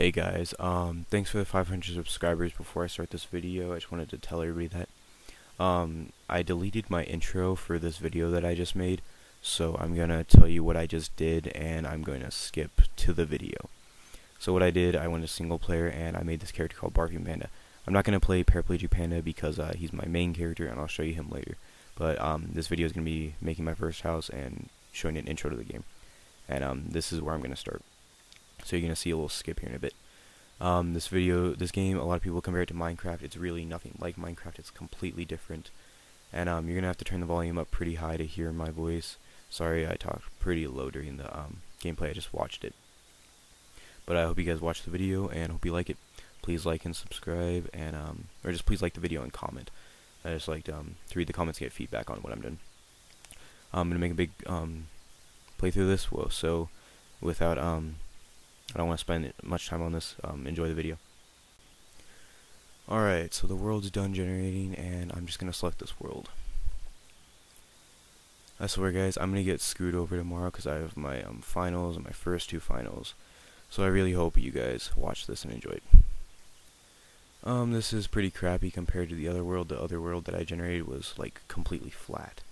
Hey guys, thanks for the 500 subscribers. Before I start this video, I just wanted to tell everybody that I deleted my intro for this video that I just made, so I'm gonna tell you what I just did and I'm going to skip to the video. So what I did, I went to single player and I made this character called Barking Panda. I'm not gonna play Paraplegic Panda because he's my main character and I'll show you him later. But this video is gonna be making my first house and showing an intro to the game. And this is where I'm gonna start. So you're gonna see a little skip here in a bit. This game, a lot of people compare it to Minecraft. It's really nothing like Minecraft. It's completely different. And you're gonna have to turn the volume up pretty high to hear my voice. Sorry, I talked pretty low during the gameplay. I just watched it. But I hope you guys watch the video and hope you like it. Please like and subscribe, and or just please like the video and comment. I just like to read the comments and get feedback on what I'm doing. I'm gonna make a big playthrough of this. Well, so without I don't want to spend much time on this. Enjoy the video. Alright, so the world's done generating, and I'm just going to select this world. I swear, guys, I'm going to get screwed over tomorrow because I have my finals and my first two finals. So I really hope you guys watch this and enjoy it. This is pretty crappy compared to the other world. The other world that I generated was, like, completely flat.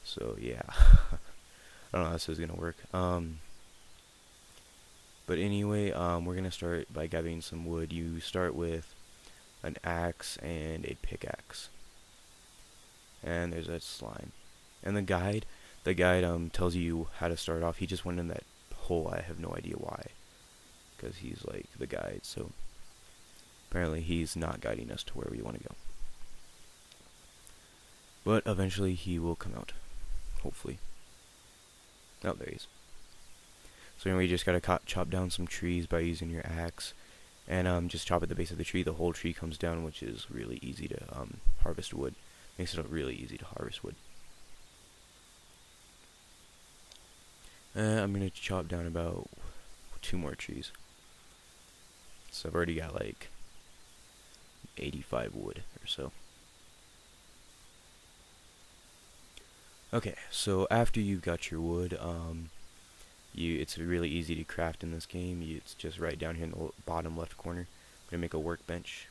So, yeah. I don't know how this is going to work. But anyway, we're going to start by gathering some wood. You start with an axe and a pickaxe. And there's that slime. And the guide tells you how to start off. He just went in that hole. I have no idea why. Because he's like the guide, so apparently he's not guiding us to where we want to go. But eventually he will come out. Hopefully. Oh, there he is. So anyway, you just gotta chop down some trees by using your axe, and just chop at the base of the tree. The whole tree comes down, which is really easy to harvest wood. Makes it really easy to harvest wood. I'm gonna chop down about 2 more trees. So I've already got like 85 wood or so. Okay, so after you've got your wood, it's really easy to craft in this game. It's just right down here in the bottom left corner. I'm going to make a workbench.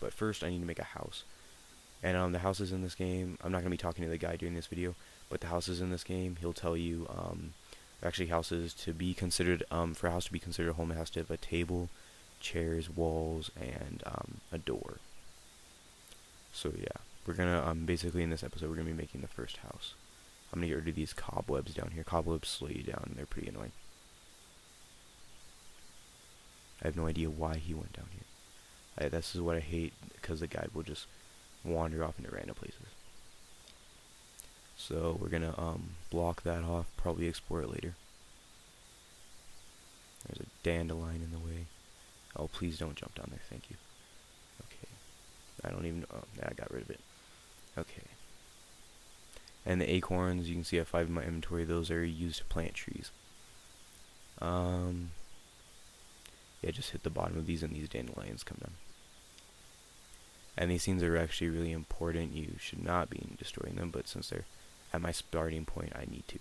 But first I need to make a house. And the houses in this game, I'm not going to be talking to the guy during this video, but the houses in this game, he'll tell you, actually houses to be considered, for a house to be considered a home, it has to have a table, chairs, walls, and a door. So yeah, we're going to, basically in this episode, we're going to be making the first house. I'm going to get rid of these cobwebs down here. Cobwebs slow you down, and they're pretty annoying. I have no idea why he went down here. This is what I hate, because the guide will just wander off into random places. So we're going to block that off, probably explore it later. There's a dandelion in the way. Oh, please don't jump down there, thank you. Okay. I don't even, I got rid of it. Okay. And the acorns, you can see I have 5 in my inventory. Those are used to plant trees. Yeah, just hit the bottom of these and these dandelions come down. And these things are actually really important. You should not be destroying them, but since they're at my starting point, I need to.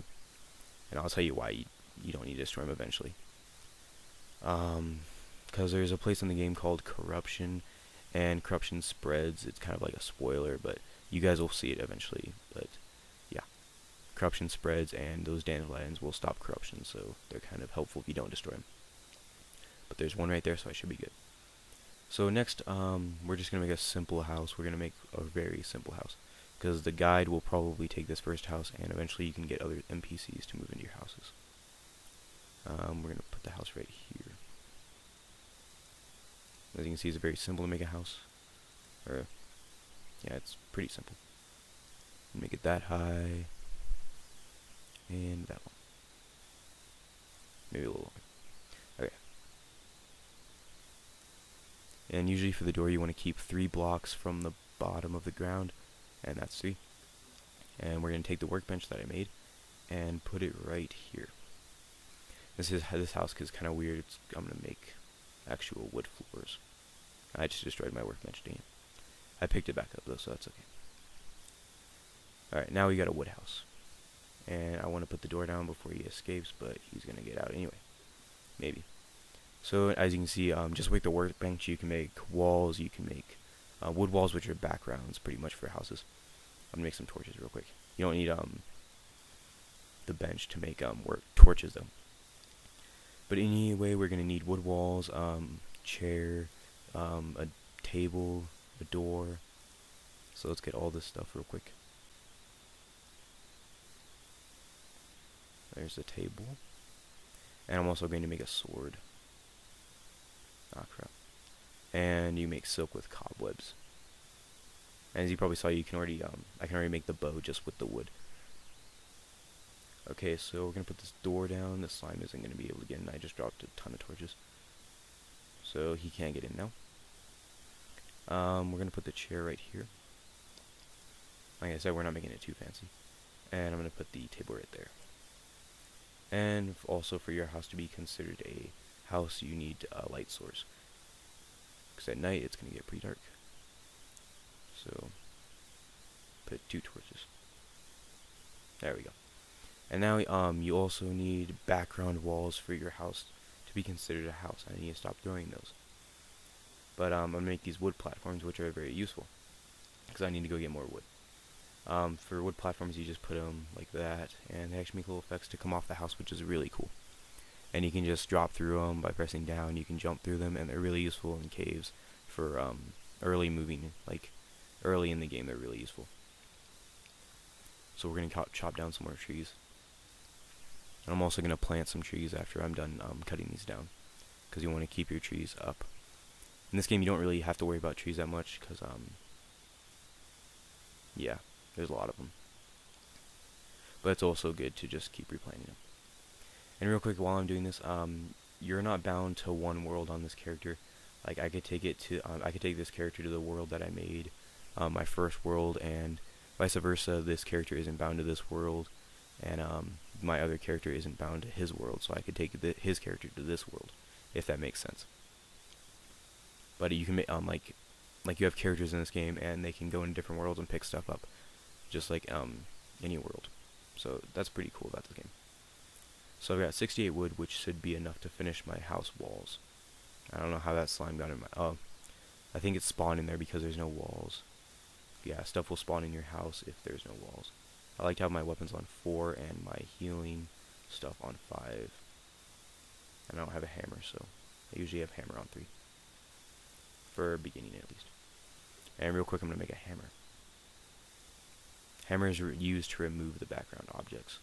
And I'll tell you why you don't need to destroy them eventually. Because there's a place in the game called Corruption, and corruption spreads. It's kind of like a spoiler, but you guys will see it eventually. But corruption spreads, and those dandelions will stop corruption, so they're kind of helpful if you don't destroy them. But there's one right there, so I should be good. So next, we're just going to make a simple house. We're going to make a very simple house, because the guide will probably take this first house, and eventually you can get other NPCs to move into your houses. We're going to put the house right here. As you can see, it's very simple to make a house. Yeah, it's pretty simple. Make it that high. And that one. Maybe a little longer. Okay. And usually for the door you want to keep 3 blocks from the bottom of the ground. And that's 3. And we're going to take the workbench that I made and put it right here. This house is kind of weird. I'm going to make actual wood floors. I just destroyed my workbench, dang it. I picked it back up though, so that's okay. Alright, now we got a wood house. And I want to put the door down before he escapes, but he's going to get out anyway. Maybe. So as you can see, just with the workbench, you can make walls. You can make wood walls, which are backgrounds, pretty much for houses. I'm gonna make some torches real quick. You don't need the bench to make work torches though. But anyway, we're gonna need wood walls, chair, a table, a door. So let's get all this stuff real quick. There's the table. And I'm also going to make a sword. Ah, crap. And you make silk with cobwebs. And as you probably saw, you can already I can already make the bow just with the wood. Okay, so we're gonna put this door down. The slime isn't gonna be able to get in. I just dropped a ton of torches, so he can't get in now. We're gonna put the chair right here. Like I said, we're not making it too fancy. And I'm gonna put the table right there. And also, for your house to be considered a house, you need a light source, because at night it's gonna get pretty dark. So put 2 torches. There we go. And now you also need background walls for your house to be considered a house. I need to stop throwing those. But I'm gonna make these wood platforms, which are very useful, because I need to go get more wood. For wood platforms, you just put them like that, and they actually make little effects to come off the house, which is really cool. And you can just drop through them by pressing down. You can jump through them, and they're really useful in caves for early moving, like early in the game. They're really useful. So we're gonna chop down some more trees. And I'm also gonna plant some trees after I'm done cutting these down, because you want to keep your trees up. In this game, you don't really have to worry about trees that much, because yeah, there's a lot of them. But it's also good to just keep replanting them. And real quick, while I'm doing this, you're not bound to one world on this character. Like I could take it to, I could take this character to the world that I made, my first world, and vice versa. This character isn't bound to this world, and my other character isn't bound to his world. So I could take his character to this world, if that makes sense. But you can make like you have characters in this game, and they can go in different worlds and pick stuff up, just like any world. So that's pretty cool about this game. So I've got 68 wood, which should be enough to finish my house walls. I don't know how that slime got in my... Oh, I think it's spawned in there because there's no walls. Yeah, stuff will spawn in your house if there's no walls. I like to have my weapons on 4 and my healing stuff on 5. And I don't have a hammer, so I usually have hammer on 3. For beginning, at least. And real quick, I'm going to make a hammer. Hammer is used to remove the background objects,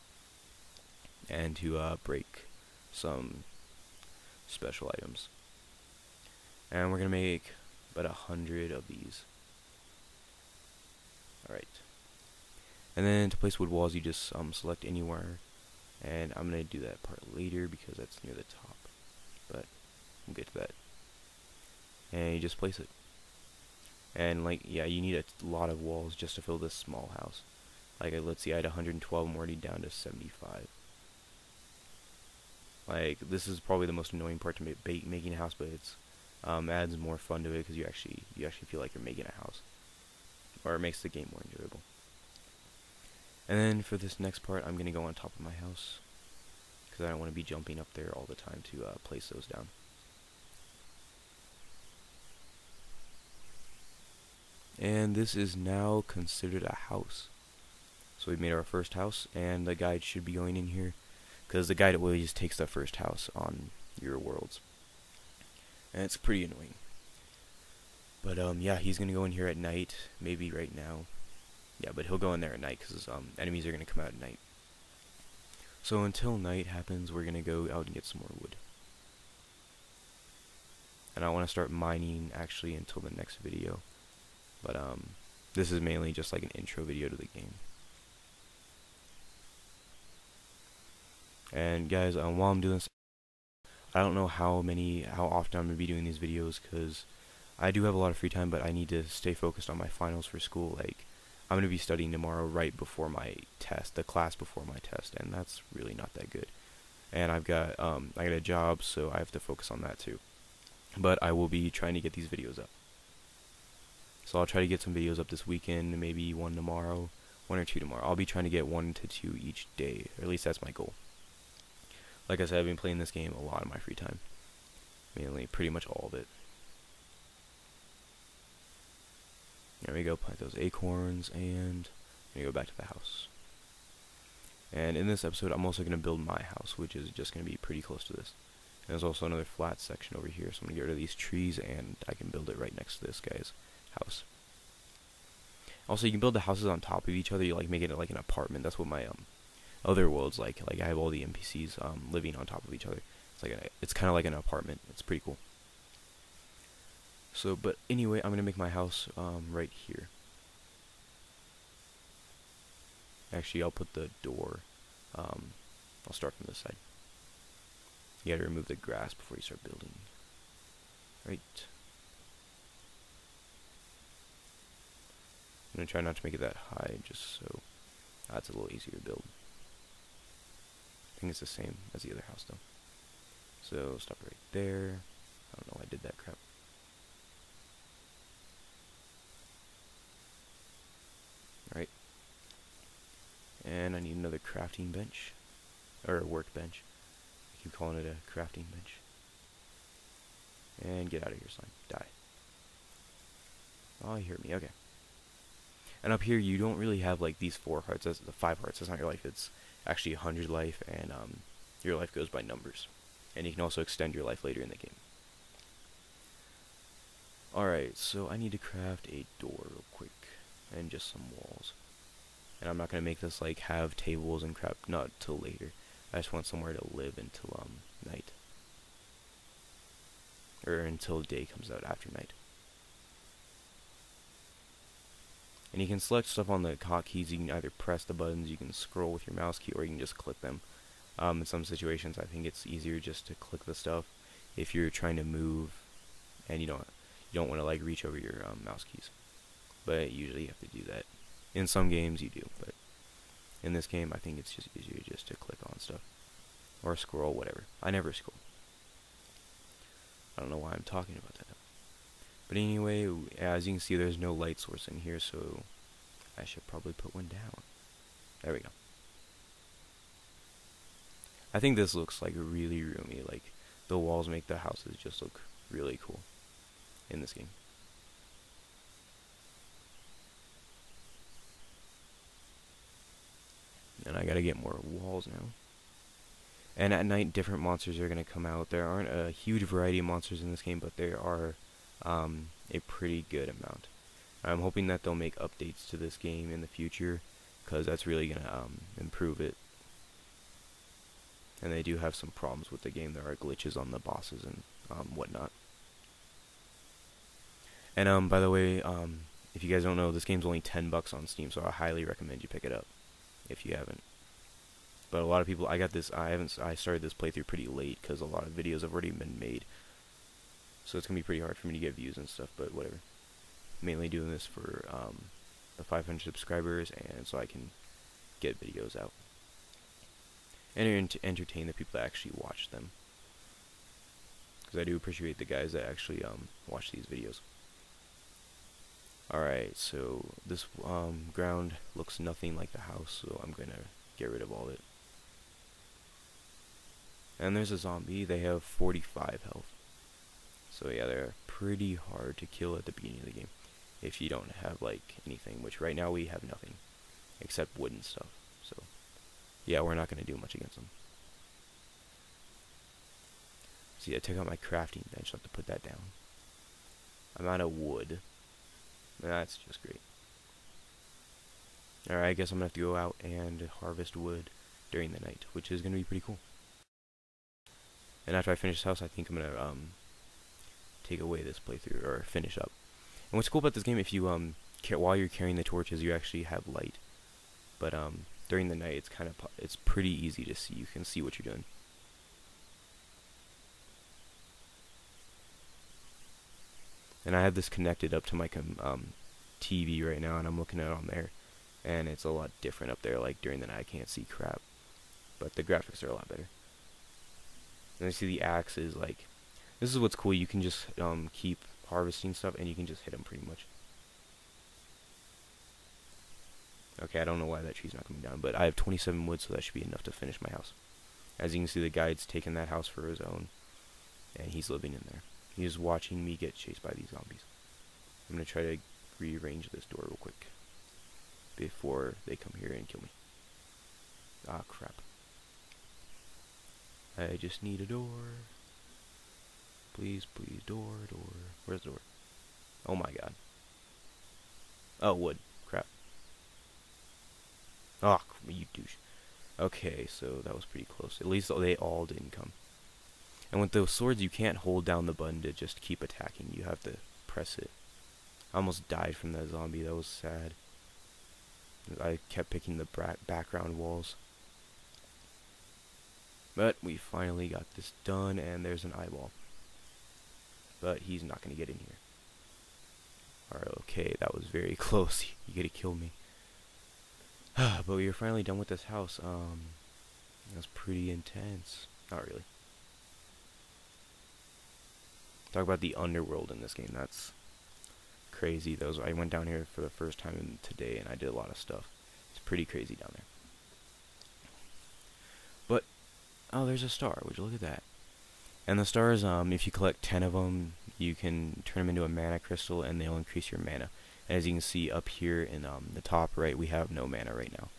and to break some special items. And we're going to make about 100 of these. Alright. And then to place wood walls, you just select anywhere. And I'm going to do that part later because that's near the top. But we'll get to that. And you just place it. And like, yeah, you need a lot of walls just to fill this small house. Like, let's see, I had 112, I'm already down to 75. Like, this is probably the most annoying part to making a house, but it's adds more fun to it because you actually feel like you're making a house, or it makes the game more enjoyable. And then for this next part, I'm gonna go on top of my house because I don't want to be jumping up there all the time to place those down. And this is now considered a house. So we made our first house, and the guide should be going in here, because the guide always takes the first house on your worlds. And it's pretty annoying. But yeah, he's gonna go in here at night, maybe right now. Yeah, but he'll go in there at night because enemies are gonna come out at night. So until night happens, we're gonna go out and get some more wood. And I want to start mining actually until the next video. But this is mainly just like an intro video to the game. And guys, while I'm doing this, I don't know how often I'm gonna be doing these videos, because I do have a lot of free time, but I need to stay focused on my finals for school. Like, I'm gonna be studying tomorrow right before my test, the class before my test, and that's really not that good. And I got a job, so I have to focus on that too. But I will be trying to get these videos up. So I'll try to get some videos up this weekend, maybe one tomorrow, 1 or 2 tomorrow. I'll be trying to get 1 to 2 each day, or at least that's my goal. Like I said, I've been playing this game a lot in my free time. Mainly, pretty much all of it. There we go, plant those acorns, and I'm gonna go back to the house. And in this episode, I'm also gonna build my house, which is just gonna be pretty close to this. And there's also another flat section over here, so I'm gonna get rid of these trees, and I can build it right next to this guy's house. Also, you can build the houses on top of each other. You like make it like an apartment. That's what my other worlds like. Like I have all the NPCs living on top of each other. It's kind of like an apartment. It's pretty cool. So, but anyway, I'm gonna make my house right here. Actually, I'll put the door. I'll start from this side. You gotta remove the grass before you start building. Right. I'm gonna try not to make it that high, just so that's a little easier to build. I think it's the same as the other house, though. So stop right there. I don't know why I did that crap. Alright. And I need another crafting bench. Or a workbench. I keep calling it a crafting bench. And get out of here, slime. Die. Oh, you heard me. Okay. And up here, you don't really have like these 4 hearts. That's the 5 hearts. That's not your life. It's actually 100 life, and your life goes by numbers. And you can also extend your life later in the game. Alright, so I need to craft a door real quick, and just some walls. And I'm not gonna make this like have tables and crap, not till later. I just want somewhere to live until night, or until day comes out after night. And you can select stuff on the hotkeys. You can either press the buttons, you can scroll with your mouse key, or you can just click them. In some situations, I think it's easier just to click the stuff if you're trying to move, and you don't want to like reach over your mouse keys. But usually you have to do that. In some games you do, but in this game I think it's just easier just to click on stuff or scroll, whatever. I never scroll. I don't know why I'm talking about that. But anyway, as you can see, there's no light source in here, so I should probably put one down. There we go. I think this looks like really roomy. Like the walls make the houses just look really cool in this game. And I gotta get more walls now. And at night, different monsters are gonna come out. There aren't a huge variety of monsters in this game, but there are a pretty good amount. I'm hoping that they'll make updates to this game in the future, because that's really gonna improve it. And they do have some problems with the game. There are glitches on the bosses and whatnot. And by the way, if you guys don't know, this game's only $10 on Steam, so I highly recommend you pick it up if you haven't. But a lot of people, I started this playthrough pretty late because a lot of videos have already been made. So it's gonna be pretty hard for me to get views and stuff, but whatever. Mainly doing this for the 500 subscribers, and so I can get videos out and entertain the people that actually watch them. Because I do appreciate the guys that actually watch these videos. Alright, so this ground looks nothing like the house, so I'm gonna get rid of all of it. And there's a zombie. They have 45 health. So yeah, they're pretty hard to kill at the beginning of the game if you don't have like anything, which right now we have nothing except wood and stuff. So yeah, we're not going to do much against them. See, I took out my crafting bench, so I have to put that down. I'm out of wood. That's just great. Alright, I guess I'm going to have to go out and harvest wood during the night, which is going to be pretty cool. And after I finish this house, I think I'm going to take away this playthrough, or finish up. And what's cool about this game, if you while you're carrying the torches, you actually have light. But during the night, it's pretty easy to see. You can see what you're doing. And I have this connected up to my TV right now, and I'm looking at it on there, and it's a lot different up there. Like during the night, I can't see crap, but the graphics are a lot better. And I see the axe is like, this is what's cool. You can just keep harvesting stuff, and you can just hit them pretty much. Okay, I don't know why that tree's not coming down, but I have 27 wood, so that should be enough to finish my house. As you can see, the guide's taken that house for his own. and he's living in there. He's watching me get chased by these zombies. I'm gonna try to rearrange this door real quick before they come here and kill me. Ah, crap. I just need a door. Please, please, door. Where's the door? Oh my god. Oh, wood. Crap. Oh, you douche. Okay, so that was pretty close. At least they all didn't come. And with those swords, you can't hold down the button to just keep attacking. You have to press it. I almost died from that zombie. That was sad. I kept picking the background walls. But we finally got this done, and there's an eyeball. But he's not going to get in here. Alright, okay, that was very close. You could have killed me. But we were finally done with this house. It was pretty intense. Not really. Talk about the underworld in this game. That's crazy. I went down here for the first time today, and I did a lot of stuff. It's pretty crazy down there. But oh, there's a star. Would you look at that? And the stars, if you collect 10 of them, you can turn them into a mana crystal, and they'll increase your mana. And as you can see up here in the top right, we have no mana right now.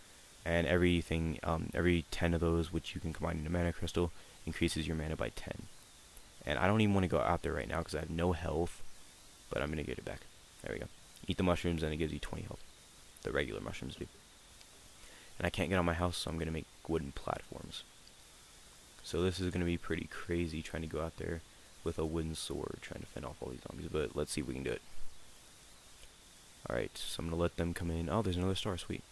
And every 10 of those, which you can combine into mana crystal, increases your mana by 10. And I don't even want to go out there right now because I have no health, but I'm going to get it back. There we go. Eat the mushrooms and it gives you 20 health. The regular mushrooms do. And I can't get on my house, so I'm going to make wooden platforms. So this is going to be pretty crazy trying to go out there with a wooden sword trying to fend off all these zombies, but let's see if we can do it. Alright, so I'm going to let them come in. Oh, there's another star, sweet.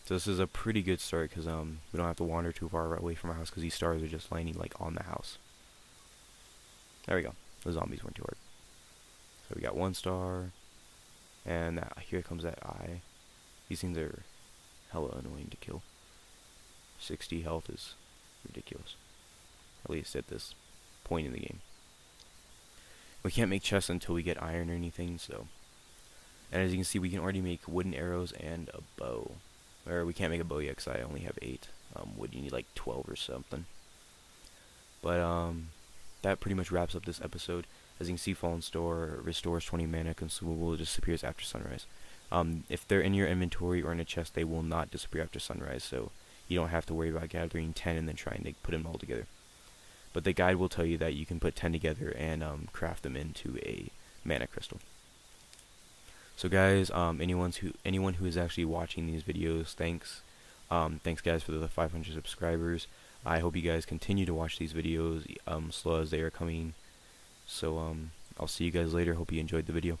So this is a pretty good start because we don't have to wander too far away from our house because these stars are just landing like on the house. There we go. The zombies weren't too hard. So we got one star, and here comes that eye. These things are hella annoying to kill. 60 health is ridiculous. At least at this point in the game. We can't make chests until we get iron or anything, so. And as you can see, we can already make wooden arrows and a bow. Or we can't make a bow yet because I only have 8. Wood, you need like 12 or something. But that pretty much wraps up this episode. As you can see, Fallen Store restores 20 mana, consumable disappears after sunrise. If they're in your inventory or in a chest, they will not disappear after sunrise, so you don't have to worry about gathering 10 and then trying to put them all together. But the guide will tell you that you can put 10 together and craft them into a mana crystal. So guys, anyone who is actually watching these videos, thanks. Thanks guys for the 500 subscribers. I hope you guys continue to watch these videos slow as they are coming. So I'll see you guys later. Hope you enjoyed the video.